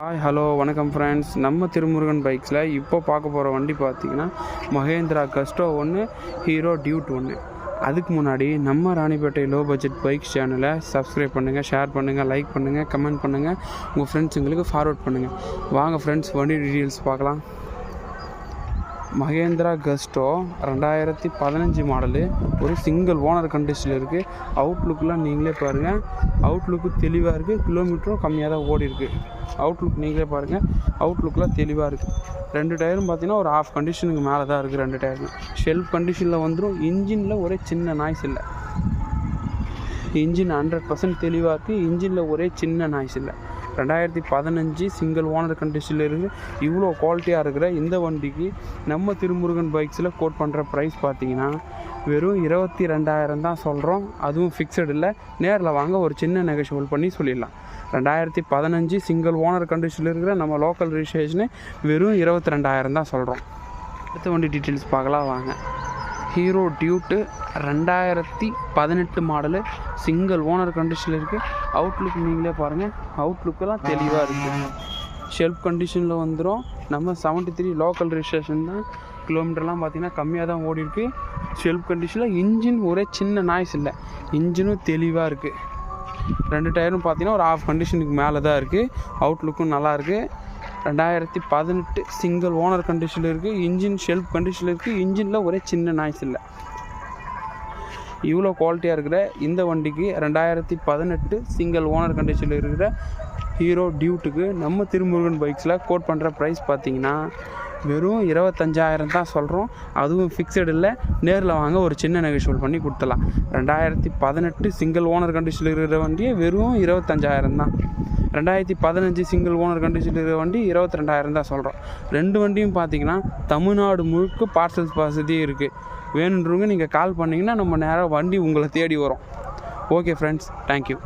Hi hello வணக்கம் friends. நம்ம திருமுருகன் பைக்ஸில் இப்போ பார்க்க போகிற வண்டி பார்த்திங்கன்னா மஹேந்திரா கஸ்டோ ஒன்று, ஹீரோ டியூட் ஒன்று. அதுக்கு முன்னாடி நம்ம ராணிப்பேட்டை லோ பட்ஜெட் பைக்ஸ் சேனலை சப்ஸ்கிரைப் பண்ணுங்கள், ஷேர் பண்ணுங்கள், லைக் பண்ணுங்கள், கமெண்ட் பண்ணுங்கள், உங்கள் ஃப்ரெண்ட்ஸுங்களுக்கு ஃபார்வர்ட் பண்ணுங்கள். வாங்க ஃப்ரெண்ட்ஸ், வண்டி டீட்டெயில்ஸ் பார்க்கலாம். மஹேந்திரா கஸ்டோ 2015 மாடலு, ஒரு சிங்கிள் ஓனர் கண்டிஷனில் இருக்குது. அவுட்லுக்கெலாம் நீங்களே பாருங்கள், அவுட்லுக்கு தெளிவாக இருக்குது. கிலோமீட்டரும் கம்மியாக தான் ஓடி இருக்குது. அவுட்லுக் நீங்களே பாருங்கள், அவுட்லுக்கெலாம் தெளிவாக இருக்குது. 2 டயரும் பார்த்தீங்கன்னா ஒரு ஆஃப் கண்டிஷனுக்கு மேலே தான் இருக்குது. 2 டயரும் ஷெல்ஃப் கண்டிஷனில் வந்துடும். இன்ஜினில் ஒரே சின்ன நாய்ஸ் இல்லை. இன்ஜின் 100% தெளிவாக இருக்குது. இன்ஜினில் ஒரே சின்ன நாய்ஸ் இல்லை. 2015 சிங்கிள் ஓனர் கண்டிஷனில் இருக்குது. இவ்வளோ குவாலிட்டியாக இருக்கிற இந்த வண்டிக்கு நம்ம திருமுருகன் பைக்ஸில் கோட் பண்ணுற ப்ரைஸ் பார்த்தீங்கன்னா வெறும் 22,000 தான் சொல்கிறோம். அதுவும் ஃபிக்ஸட் இல்லை. நேரில் வாங்க, ஒரு சின்ன நெகோஷியபிள் பண்ணி சொல்லிடலாம். 2015 சிங்கிள் ஓனர் கண்டிஷனில் இருக்கிற நம்ம லோக்கல் ரிஜிஸ்ட்ரேஷனு வெறும் 22,000 தான் சொல்கிறோம். அடுத்த வண்டி டீட்டெயில்ஸ் பார்க்கலாம் வாங்க. ஹீரோ டியூட்டு 2018 மாடலு, சிங்கிள் ஓனர் கண்டிஷனில் இருக்குது. அவுட்லுக் நீங்களே பாருங்கள், அவுட்லுக்கெல்லாம் தெளிவாக இருக்குது. ஷெல்ஃப் கண்டிஷனில் வந்துடும். நம்ம 73 லோக்கல் ரிஜிஸ்ட்ரேஷன் தான். கிலோமீட்டர்லாம் பார்த்திங்கன்னா கம்மியாக தான் ஓடி இருக்குது. ஷெல்ஃப் கண்டிஷனில் இன்ஜின் ஒரே சின்ன நாய்ஸ் இல்லை. இன்ஜினும் தெளிவாக இருக்குது. 2 டயரும் பார்த்திங்கன்னா ஒரு ஆஃப் கண்டிஷனுக்கு மேலே தான் இருக்குது. அவுட்லுக்கும் நல்லாயிருக்கு. 2018 சிங்கிள் ஓனர் கண்டிஷனில் இருக்குது. இன்ஜின் ஷெல்ஃப் கண்டிஷனில் இருக்குது. இன்ஜினில் ஒரே சின்ன நாய்ஸ் இல்லை. இவ்வளோ குவாலிட்டியாக இருக்கிற இந்த வண்டிக்கு 2018 சிங்கிள் ஓனர் கண்டிஷனில் இருக்கிற ஹீரோ டியூட்டுக்கு நம்ம திருமுருகன் பைக்ஸில் கோட் பண்ணுற ப்ரைஸ் பார்த்திங்கன்னா வெறும் 25,000 தான் சொல்கிறோம். அதுவும் ஃபிக்ஸட் இல்லை. நேரில் வாங்க, ஒரு சின்ன நெகோஷியபிள் பண்ணி கொடுத்துலாம். 2018 சிங்கிள் ஓனர் கண்டிஷனில் இருக்கிற வண்டியை வெறும் 25,000 தான். 2015 சிங்கிள் ஓனர் கண்டிஷனில் இருக்கிற வண்டி 22,000 தான் சொல்கிறோம். 2 வண்டியும் பார்த்திங்கன்னா தமிழ்நாடு முழுக்க பார்சல்ஸ் வசதியும் இருக்குது. வேணுன்றவங்க நீங்கள் கால் பண்ணிங்கன்னா நம்ம நேராக வண்டி உங்களை தேடி வரும். Okay friends, thank you.